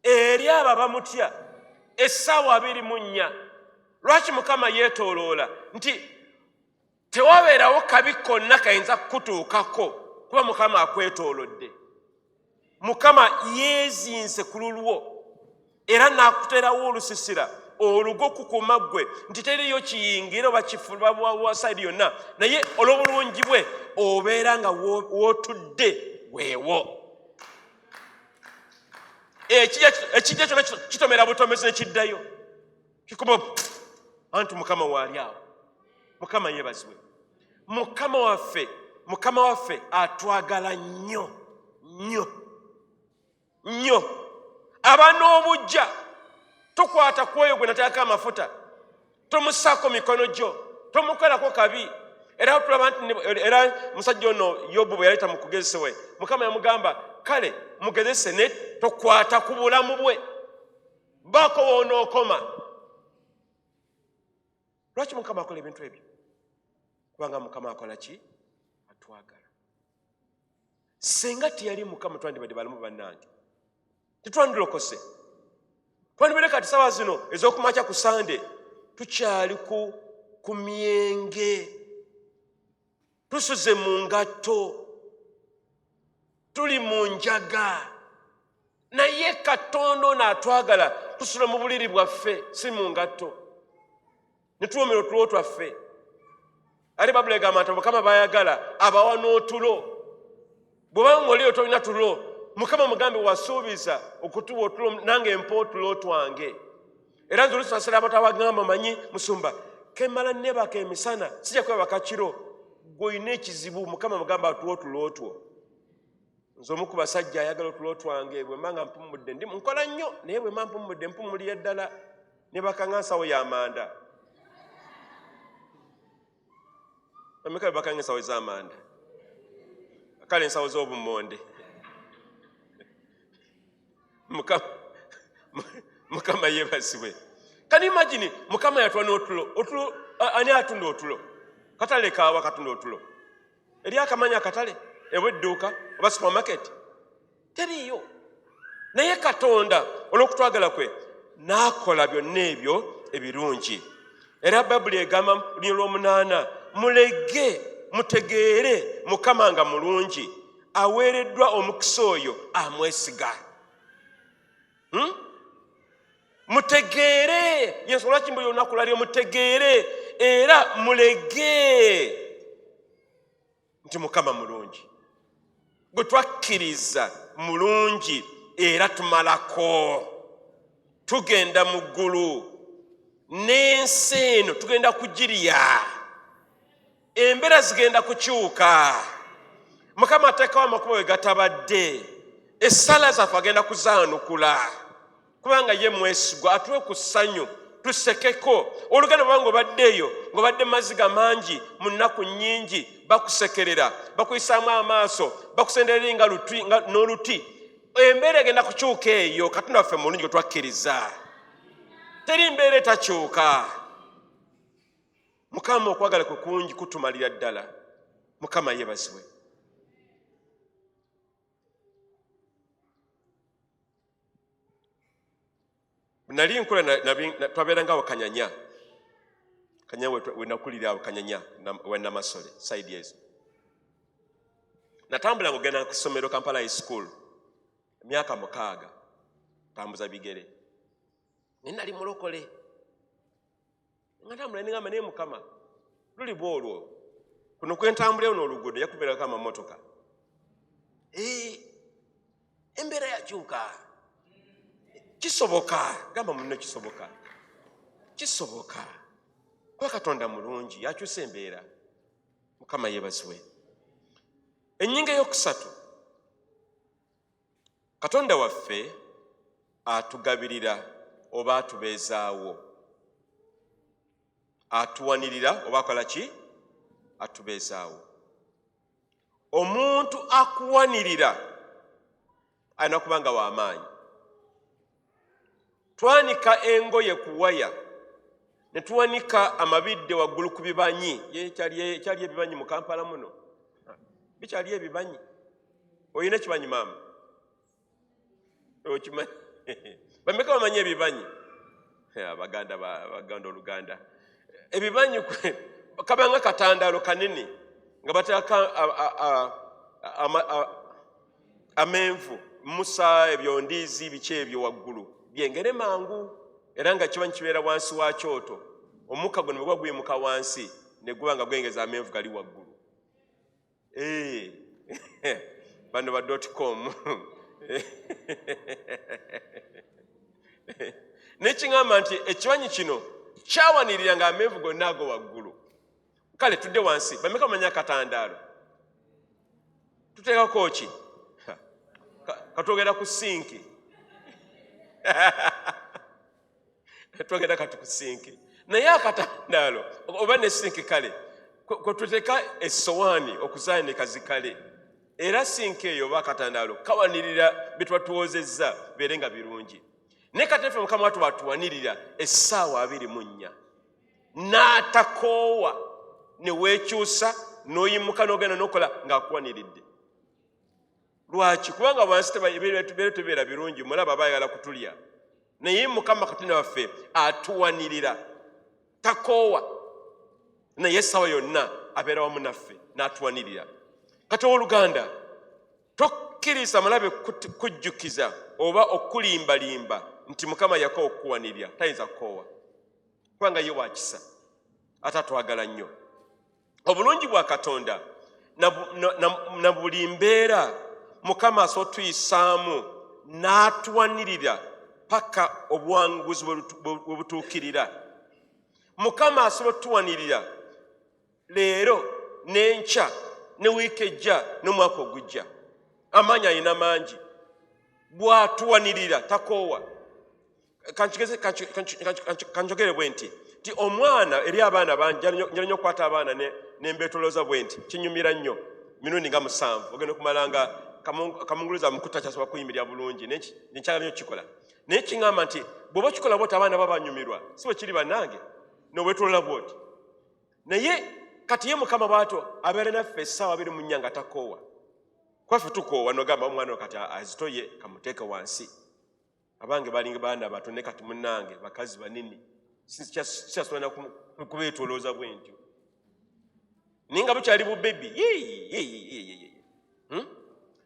eri abo abamutya essaawa 24. Lwaki Mukama yeetooloola? Nti tewabeerawo kabi konna kayinza kukutuukako kuba Mukama akwetoolodde. Mukama yeezinze ku lulwo era n'akuteerawo olusiisira olugo kukuma ggwe, nti teriyo kiyingira oba kifuba wa sayidi yonna, naye olw'obulungi bwe obeera nga wootudde weewo. Ekijja kyonna kitomera butomezi ne kiddayo. Kikuba anti Mukama waali awo. Mukama yeebazibwe. Mukama waffe atwagala nnyo nnyo nnyo. Aba n'obujja tokwata ku oyo gwe nateekako amafuta, tomussaako mikono gyo, tomukolako kabi. Era tulaba nti era musajja ono Yobu bwe yaleeta mu kugezesa we, Mukama yamugamba kale mugezese ne tokwata ku bulamu bwe, baako woonookoma. Lwaki Mukama akola ebintu ebyo? Kubanga Mukama akola ki? Atwagala. Senga teyali Mukama twandibadde balamu bannange, tetwandilokose. Twandibadde kati ssaawa zino ez'okumakya ku Sande tukyali ku myenge, tusuze mu ngatto, tuli mu njaga. Naye Katonda ono atwagala tusula mu buliri bwaffe, si mu ngatto, ne tuwomera otulo twaffe. ali Bayibuli egamba nti Mukama bayagala abawa n'otulo. Bw'oba ng'oliyo tolina tulo, Mukama mugambe wasuubiza okutuwa otulo nange mpa otulo twange. Era nze olusanasira abatawagamba manyi musumba kemala nebaka emisana sijja kwebaka kiro gw'olina ekizibu Mukama mugamba atuwa otulo two. Nze omu ku basajja ayagala otulo twange bwe mba nga mpumudde ndi nkola nnyo naye bwe mba mpumudde mpumulira ddala nebaka nga nsawo y'amanda. Bameka bebaka ng'ensawo ez'amanda kale ensawo z'obummonde. Mukama yeebazibwe. Can you imagine Mukama yatuwa n'otulo ani atunda otulo? Katale kaawa katunda otulo? Eri akamanya akatale ebw'edduuka oba supermarket? Teriiyo. Naye Katonda olw'okutwagala kwe n'akola byonna ebyo ebirungi. Era Bayibuli egamba mu lunyiriri lw'omunaana mulege mutegeere Mukama nga mulungi aweereddwa omukisa oyo amwesiga. Mutegeere yensobola kimbo olunaku lwalyo mutegeere era mulege nti Mukama mulungi gwe twakkiriza mulungi era tumalako. Tugenda mu ggulu n'ensi eno tugenda kugirya, embeera zigenda kukyuka. Mukama ateekawo amakubo we gatabadde, essala zaffe agenda kuzaanukula kubanga ye mwesigwa, atuwe ku ssanyu tusekeko. Olugendo bwanga obaddeeyo ng'obadde maziga mangi mu nnaku nnyingi bakusekerera bakuyisaamu amaaso bakusenderera nga n'oluti, embeera egenda kukyuka eyo. Katonda waffe mulungi gwe twakkiriza, teri mbeera etakyuka. Mukama okwagala kwe kungi kutumalira ddala. Mukama yeebazibwe. Nali nkola twabeerangawo Kanyanya we nakulira awo Kanyanya we Namasole side ezo. Natambula ng'ogenda ku ssomero Kampala High School emyaka 6 tambuza bigere. Naye nali mulokole nga ntambula ningamba naye Mukama luli bwolwo kuno kwentambulirayo n'oluguudo yakubeerako amamotoka. Embeera yakyuka. Kisoboka, gamba munno kisoboka. Kisoboka. Kuba Katonda mulungi yakyusa embeera. Mukama yeebazibwe. Ennyinga ey'okusatu, Katonda waffe atugabirira oba atubeezaawo. Atuwanirira oba akola ki? Atubeezaawo. Omuntu akuwanirira alina kuba nga w'amaanyi. Twanika engoye ku waya ne tuwanika amabidde waggulu ku bibanyi. Kyali ebibanyi mu Kampala muno? Bikyali ebibanyi. Oyina ekibanyi maama? Okimanyi? Bameka bamanyi ebibanyi? Baganda Oluganda. Ebibanyi kabanga katandaalo kanene nga bateeka amenvu, musa, ebyondiizi, biki ebyo waggulu. Byengere mangu era nga kibanyi kibeera wansi wa kyoto. Omukka guno bwe gwimuka wansi ne guba nga gwengeza amenvu gali waggulu. Bano ba .com. Nekiŋŋamba nti ekibanyi kino kyawanirira nga amenvu gonna ago waggulu. Kale tudde wansi bameka bamanya akatandaalo. Tuteekako ki? Katwogera ku sinki. Twogera kati ku sinki. Naye akatandaalo oba ne sinki kale kwe tuteeka essowaani okuzaanika zikale. Era sinki eyo oba akatandaalo kawanirira bye twatuwozezza bibeere nga birungi. Naye kati ffe Mukama watu batuwanirira essaawa 24 n'atakoowa ne weekyusa n'oyimuka n'ogenda n'okola ng'akuwaniridde. Lwaki? Kubanga wansi tebeera birungi, mulaba baayagala kutulya. Naye Mukama Katonda waffe atuwanirira, takoowa, naye essaawa yonna abeera wamu naffe n'atuwanirira. Kati owooluganda tokkiriza malabe kujjukiza oba okulimbalimba nti Mukama yakoowa okukuwanirira. Tayinza kukoowa kubanga ye wa kisa ate atwagala nnyo. obulungi bwa Katonda na buli mbeera Mukama asobola tuyisaamu n'atuwanirira paka obuwanguzi bwe butuukirira. Mukama asobola tuwanirira leero n'enkya ne wiiki ejja n'omwaka ogujja. Amaanyi alina mangi. Bw'atuwanirira takoowa. Kanjogere bwe nti omwana eri abaana bangi njala nnyo okukwata abaana ne mbeetolooza bwe nti kinyumira nnyo mirundi nga 7 ogenda okumala nga kamunguluza mukuta kyasobola kuyimirira bulungi nenkyagala nnyo kikola naye kiŋŋamba nti bw'oba okikola bwoti abaana baba banyumirwa si bwe kiri bannange n'obwetolola bwoti. Naye kati ye Mukama bw'ato abeera naffe essaawa 24 nga takoowa. Kwaffe tukoowa n'ogamba omwana kati azitoye kamuteeke wansi. Abange balinga baana bato ne kati munnange bakazi banini siyasobola kubeetolooza bwe ntyo naye nga bukyali bubebi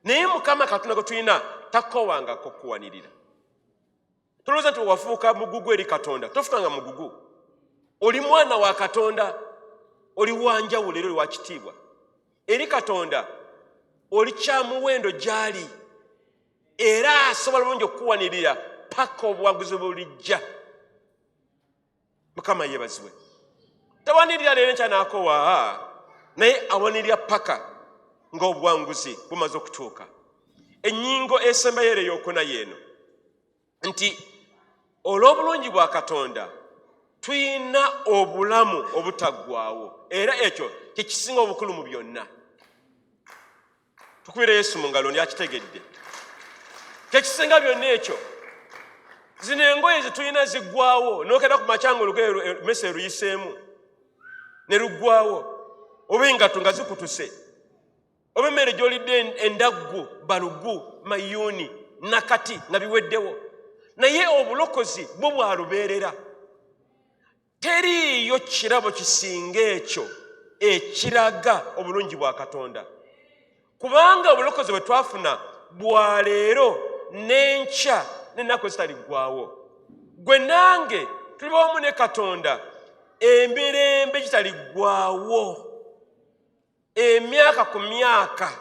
naye Mukama Katonda gwe tulina takoowangako kuwanirira. Tolowooza nti wafuuka mugugu eri Katonda, tofukanga mugugu. Oli mwana wa Katonda, oli wanjawulo era oli wa kitiibwa eri Katonda, oli kyamuwendo gy'ali era asobola bulungi okukuwanirira paka obuwanguzi bulijja. Mukama yeebazibwe. Tawanirira leero enkya n'akoowa naye awanirira paka ng'obuwanguzi bumaze okutuuka. Ennyingo esembayo era ey'okuna y'eno nti olw'obulungi bwa Katonda tuyina obulamu obutaggwaawo era ekyo kye kisinga obukulu mu byonna. Tukubire Yesu mu ngalo ndiakitegedde. Kye kisinga byonna ekyo. Zino engoye zitulina ziggwaawo n'okenda ku makyanga olugoye mese luyiseemu ne luggwaawo oba engatto nga zikutuse oba emmere gy'olidde endaggu balugu mayuuni nakati nga biweddewo. Naye obulokozi bwo bwalubeerera. Teriiyo kirabo kisinga ekyo ekiraga obulungi bwa Katonda. Kubanga obulokozi bwe twafuna bwa leero n'enkya n'ennaku ezitaliggwaawo. Gwe nange tuli wamu ne Katonda emirembe gitaliggwaawo, emyaka ku myaka,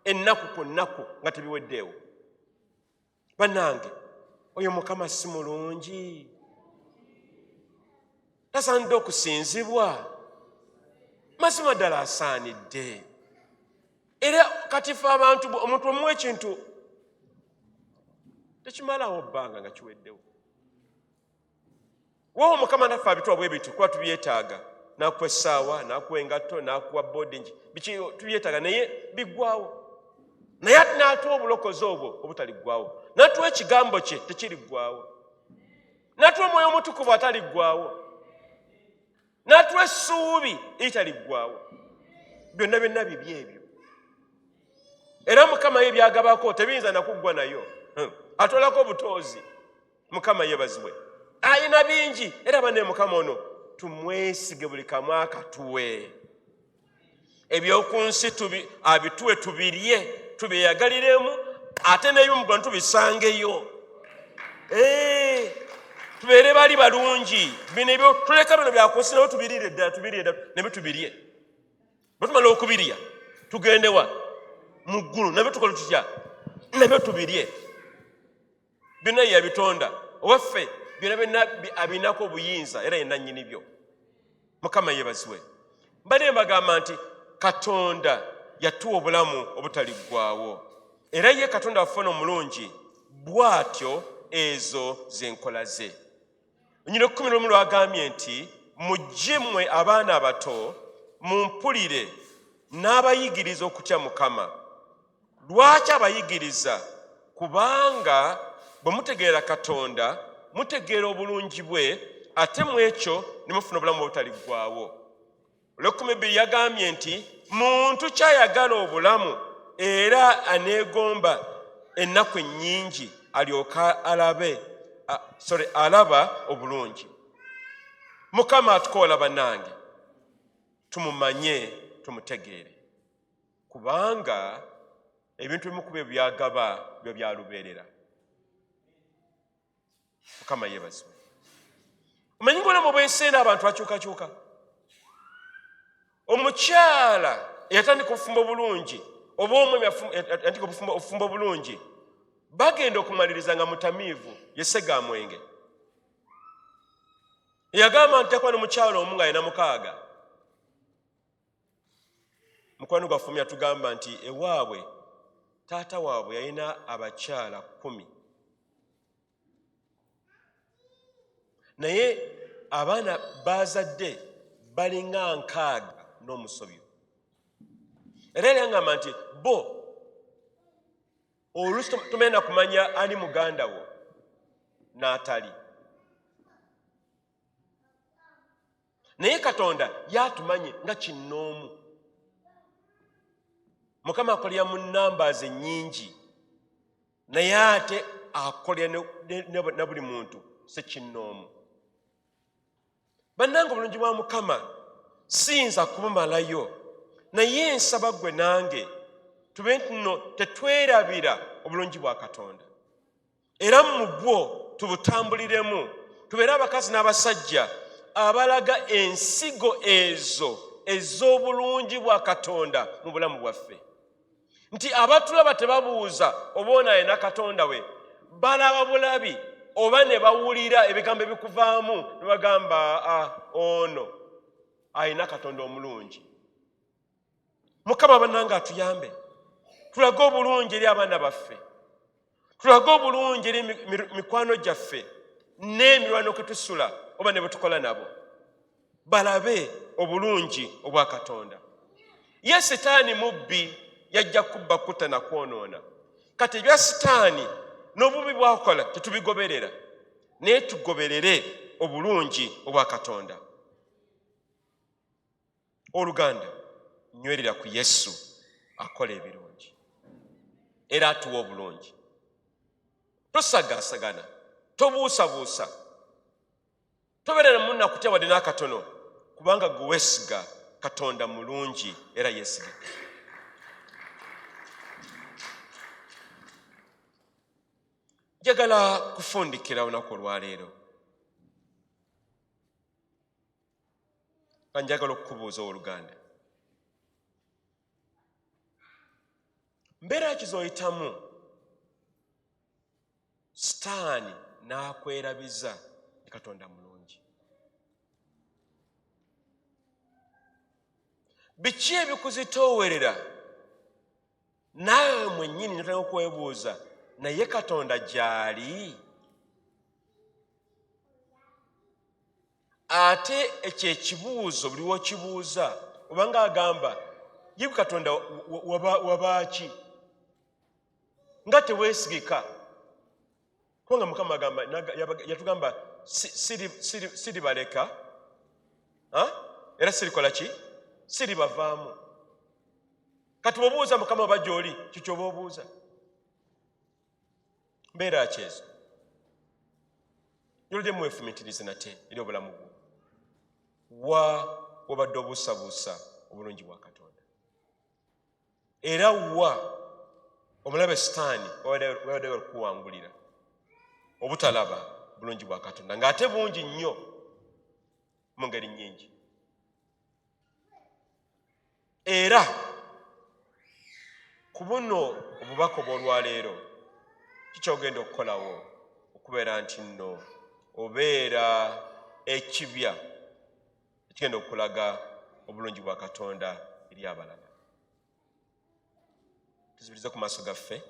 ennaku ku nnaku nga tebiweddeewo. Bannange, oyo Mukama si mulungi? Tasaanidde okusinzibwa? Mazima ddala asaanidde. Era kati ffe abantu omuntu omuwa ekintu tekimalawo bbanga nga kiweddewo. Wowe Mukama naffe abituwa bwe bitu kuba tubyetaaga. N'akuwa essaawa, n'akuwa engatto, n'akuwa boarding, biki tubyetaaga naye biggwaawo. Naye ate n'atuwa obulokozi obwo obutaliggwaawo. N'atuwa ekigambo kye tekiriggwaawo. N'atuwa Omwoyo Omutukuvu ataliggwaawo. N'atuwa essuubi eritaliggwaawo. Byonna byonna bibi ebyo. Era Mukama ye byagabako tebiyinza nakuggwa nayo. Atolako obutoozi. Mukama yeebazibwe. Ayina bingi era banne Mukama ono tumwesige buli kamu akatuwe. Eby'oku nsi abituwe tubirye tubyeyagaliremu ate n'eby'omuggwano tubisangeyo. Tubeere bali balungi. Bino ebyo tuleka bino byakunsi nabo tubiriire ddala nabyo tubirye. Bwe tumala okubirya tugende wa mu ggulu nabyo tukola tutya nabyo tubirye. Byonna ye yabitonda owaffe byonna byonna abinako obuyinza era yenna nnyini byo. Mukama yeebazibwe. Mbadde mbagamba nti Katonda yatuwa obulamu obutaliggwaawo era ye Katonda waffe omulungi bw'atyo ezo z'enkola ze. Nnyina 11 lwagambye nti mujje mmwe abaana abato mumpulire n'abayigiriza okutya Mukama. Lwaki abayigiriza? Kubanga bwe mutegeera Katonda mutegeera obulungi bwe ate mu ekyo ne mufuna obulamu obutaliggwaawo. Olw'ekkumi yagambye nti muntu kyayagala obulamu era aneegomba ennaku ennyingi alyoka alaba obulungi. Mukama atukoola bannange tumumanye tumutegeere kubanga ebintu ebimu ku bye byagaba byo byalubeerera. Mukama yeebazibwe. Omanyi ng'olamu bw'enseera abantu bakyukakyuka. omukyala eyatandika obufumbo bulungi oba omwami yatandika obufumbo bulungi bagenda okumaliriza nga mutamiivu yesega mwenge. Yagamba nti takuba n'omukyala omu ng'alina 6. Mukwano gwaffe yatugamba nti ewaabwe taata waabwe yalina abakyala 10, naye abaana bazadde balinga 6 n'omusobyo. Era yangamba nti bo oluusi tomenda kumanya ani muganda wo n'atali, naye Katonda yatumanyi nga kinnoomu. Mukama akolera mu numbers ennyingi, naye ate akolera ne buli muntu sekinnoomu. Bannange, obulungi bwa Mukama siyinza kubumalayo, naye nsaba gwe nange tube nno tetwerabira obulungi bwa Katonda, era mu bwo tubutambuliremu, tubeere abakazi n'abasajja abalaga ensigo ezo ez'obulungi bwa Katonda mu bulamu bwaffe. Nti abatulaba tebabuuza oba ono alina Katonda we, balaba bulabi oba ne bawulira ebigambo ebikuvaamu ne bagamba ono alina Katonda omulungi. Mukama bannange atuyambe tulage obulungi eri abaana baffe, tulage obulungi eri mikwano gyaffe n'emirwano kwe tusula oba ne bwe tukola nabo, balabe obulungi obwa Katonda. Ye Sitaani mubbi, yajja kubba, kutta na kwonoona. Kati ebya Sitaani n'obubi bwakola tetubigoberera, naye tugoberere obulungi obwa Katonda. Oluganda, nywerera ku Yesu akola ebirungi era atuwa obulungi. Tosagaasagana, tobuusabuusa, tobeera munna kutya wadde n'akatono, kubanga gwe weesiga Katonda mulungi era yeesiga. Njagala kufundikira olunaku olwaleero, nga njagala okukubuuza oluganda, mbeera ki z'oyitamu Sitaani n'akwerabiza ne Katonda mulungi? Biki ebikuzitoowerera naawe mwennyini n'otandika okwebuuza, naye Katonda gy'ali? Ate ekyo ekibuuzo buli w'okibuuza obanga agamba ye Katonda wabaaki, nga teweesigika. Kubanga Mukama agamba, yatugamba siribaleka era sirikola ki, siribavaamu. Kati bw'obuuza Mukama oba gy'oli, kikyo oba obuuza. Mbeera ki ezo? Yolidde mwefumitirize nate eri obulamu bwo. Wa wabadde obuusabuusa obulungi bwa Katonda, era wa omulabe Sitaani wabadde okuwangulira obutalaba bulungi bwa Katonda, ng'ate bungi nnyo mu ngeri nnyingi. Era ku buno obubaka obw'olwaleero kikyogenda okukolawo okubeera nti nno obeera ekibya ekigenda okulaga obulungi bwa Katonda eri abalala. Tuzibirize ku maaso gaffe,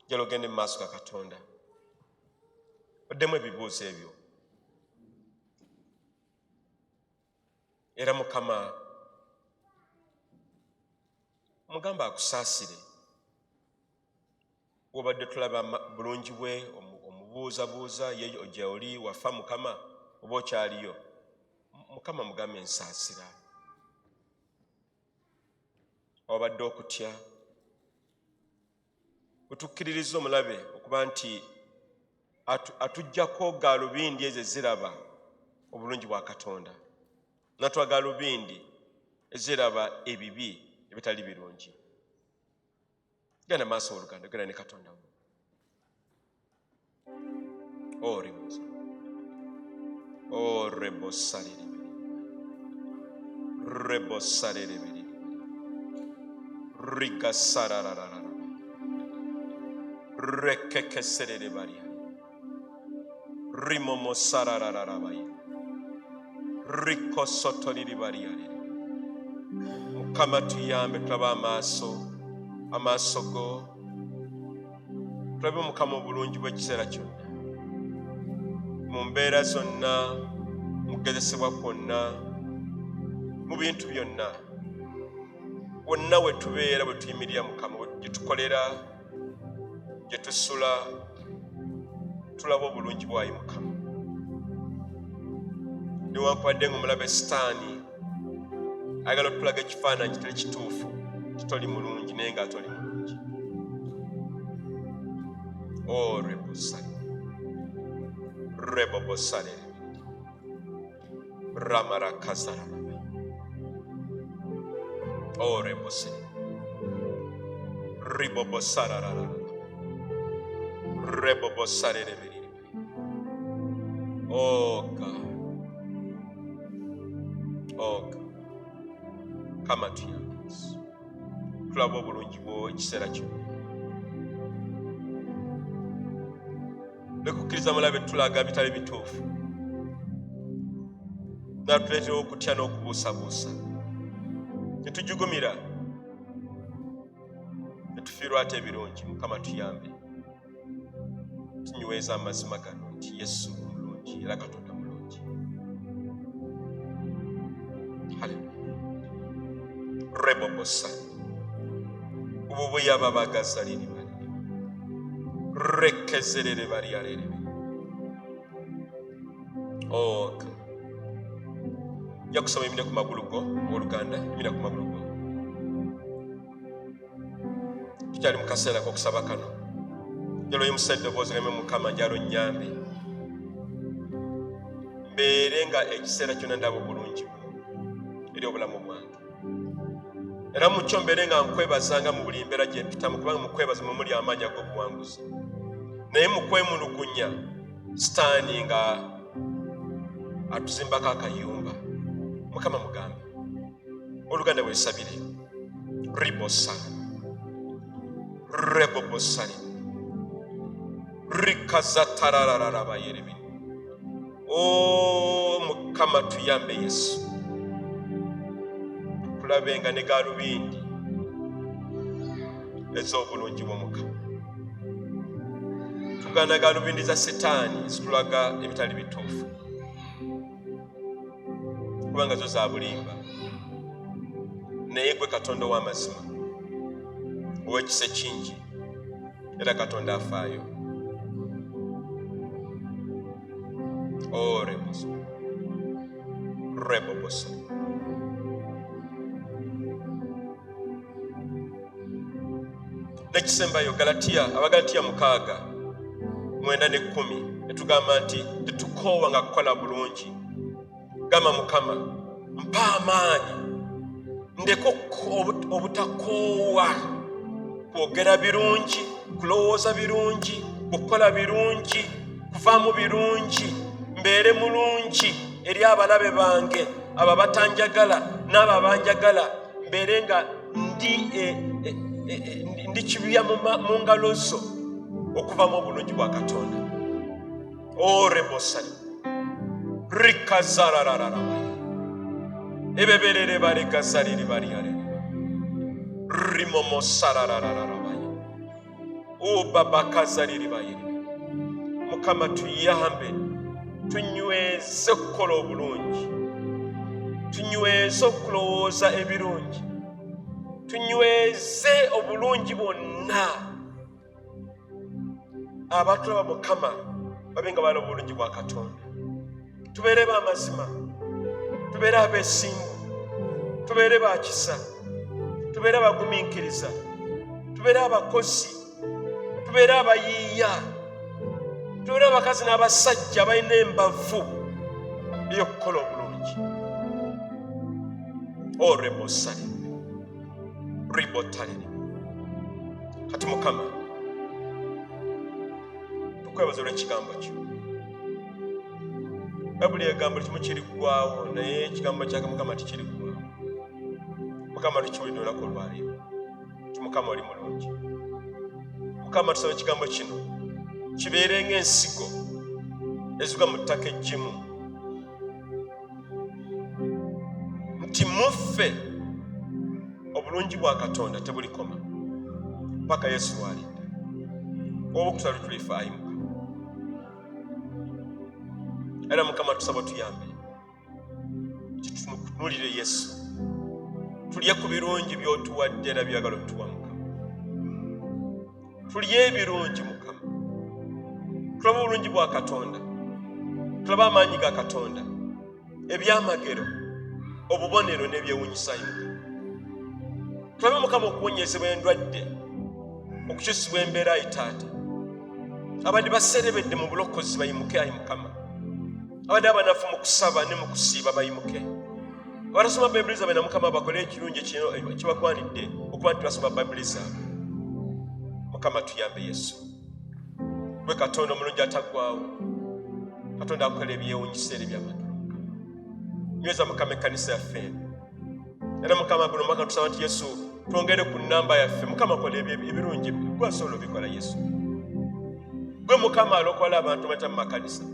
njala ogende mu maaso ga Katonda oddemu ebibuuzo ebyo, era Mukama mugamba akusaasire. Wabadde tulaba bulungi bwe, omubuuzabuuza ye gye oli wafa Mukama oba okyaliyo, Mukama mugambe nsaasira. Wabadde okutya, otukkiririza omulabe okuba nti atuggyako gaalubindi ezo eziraba obulungi bwa Katonda, natuwa gaalubindi eziraba ebibi ebitali birungi. Genda maaso oluganda, genda ne Katonda wo. Orebosalire Rebo sarerebiri. Riga sarararara. Rekeke sererebaria. Rimomo sararararabaya. Riko sotoriribaria. Mukama tuyambe tulaba amaaso go. Tulabe Mukama obulungi bw'ekiseera kyonna. Mu mbeera zonna, mu kugezesebwa kwonna, mu bintu byonna. Wonna we tubeera bwe tuyimirira Mukama, gye tukolera, gye tusula, tulaba obulungi bwayi Mukama. Newankubadde ng'omulabe Sitaani ayagala okutulaga ekifaananyi kitali kituufu, kitoli mulungi naye nga atoli mulungi. Oh, Rebosale, Ramarakazara. Oh, Rebosale, Ribobosara, Rebobosare. Oh, God. Oh, God. Come at you. Tulaba obulungi bwo ekiseera kino. Lekukkiriza mulabe tulaga bitali bituufu. Natuleetera okutya n'okubuusabuusa. Ne tujugumira. Ne tufiirwa ate ebirungi. Mukama tuyambe. Tunyweza amazima gano nti Yesu mulungi era Katonda mulungi. Haleluya. Rebobosa. Ububuya babagaza liri. Rekezerere bariarere. Oh, ya kusoma emine ku magulu go oluganda, emine ku magulu go. Tukyali mu kaseera k'okusaba kano. Jalo y'omusajja bw'ozigame Mukama njalo nnyambe. Mbeere nga ekiseera kyonna ndaba obulungi eri obulamu bwange. Era mu kyo mbeere nga nkwebazanga mu buli mbeera gye mpitamu, kubanga mu kwebaza mwe muli amaanyi ag'obuwanguzi. Naye mu kwemulugunya Sitaani nga atuzimbako akayumba. Mukama mugambe oluganda weesabire. Ribosa Rebobosale Rikazatarararabayerebe. Oh, Mukama tuyambe Yesu. Tulabenga ne galubindi ez'obulungi bw'Omukama. Tugana galubindi za Setaani zitulaga ebitali bituufu, kubanga zo za bulimba. Naye gwe Katonda w'amazima, ow'ekisa kingi, era Katonda afaayo. Oh, Rebobosa. Nekisembayo Abagalatiya 6:9-10 netugamba nti tetukoowa nga kukola bulungi. Gamba Mukama mpa amaanyi ndeko obutakoowa, kwogera birungi, kulowooza birungi, kukola birungi, kuvaamu birungi, mbeere mulungi eri abalabe bange, abo batanjagala n'abo abanjagala, mbeere nga ndi kibuya mu ngalo zo okuva mu bulungi bwa Katonda. Oh, Rebosale Rikazarararara ebeberere baregazariri bariyare rimomosararararabaye babakazariri baye. Mukama tuyambe tunyweze okukola obulungi, tunyweze okulowooza ebirungi, tunyweze obulungi bwonna. Abatulaba Mukama babenga bala obulungi bwa Katonda. Tubeere b'amazima, tubeere abeesimbu, tubeere ba kisa, tubeere abagumiikiriza, tubeere abakozi, tubeere abayiiya, tubeere abakazi n'abasajja abalina embavu ey'okukola obulungi. Oh, Rebosale Ribotale. Kati Mukama tukwebaza olw'ekigambo kyo. Bayibuli egamba kimu kiri ggwawo, naye ekigambo kya Mukama tikiri ggwawo. Mukama tukiwulidde olunaku olwaleero ti Mukama oli mulungi. Mukama tusaba ekigambo kino kibeere ng'ensigo ezigwa mu ttaka eggimu nti muffe obulungi bwa Katonda tebulikoma paka Yesu lw'alidda. Oba okusala tulifa ayimuka. Era Mukama tusaba tuyambe nti tutunuulire Yesu, tulye ku birungi by'otuwadde era byagala otuwa Mukama. Tulye ebirungi Mukama, tulabe obulungi bwa Katonda, tulabe amaanyi ga Katonda, ebyamagero, obubonero n'ebyewuunyisa Mukama. Tulabe Mukama okuwonyezebwa endwadde, okukyusibwa embeera ayitaate, abadde baserebedde mu bulokozi bayimuke ayi Mukama, abadde abanafu mu kusaba ne mu kusiiba bayimuke, abasoma Bayibuli zaabwe na Mukama bakole ekirungi kibagwanidde okuba nti basoma Bayibuli zaabwe. Mukama tuyambe Yesu, gwe Katonda omulungi ataggwaawo, Katonda akola ebyewuunyisa era ebyamagero. Nyweza Mukama ekkanisa yaffe eno, era Mukama guno mwaka tusaba nti Yesu twongere ku nnamba yaffe. Mukama kola ebirungi gwe asobola obikola Yesu. Gwe Mukama alokola abantu bata mu makanisa,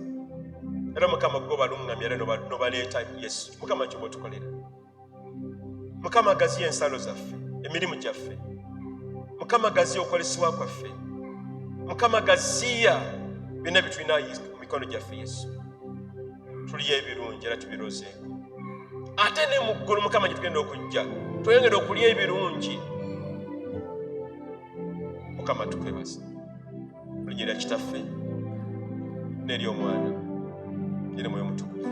era Mukama gwe balungamya era nobaleeta Yesu. Mukama ky'oba otukolera. Mukama gaziya ensalo zaffe, emirimu gyaffe. Mukama gaziya okolesebwa kwaffe. Mukama gaziya byonna bitulina mu mikono gyaffe Yesu. Tulye ebirungi era tubirozeeko. Ate ne mu ggulu Mukama gye tugenda okujja tweyongere okulya ebirungi. Mukama tukwebaza. Tulinyira Kitaffe n'eri Omwana n'eri Mwoyo Mutukuvu.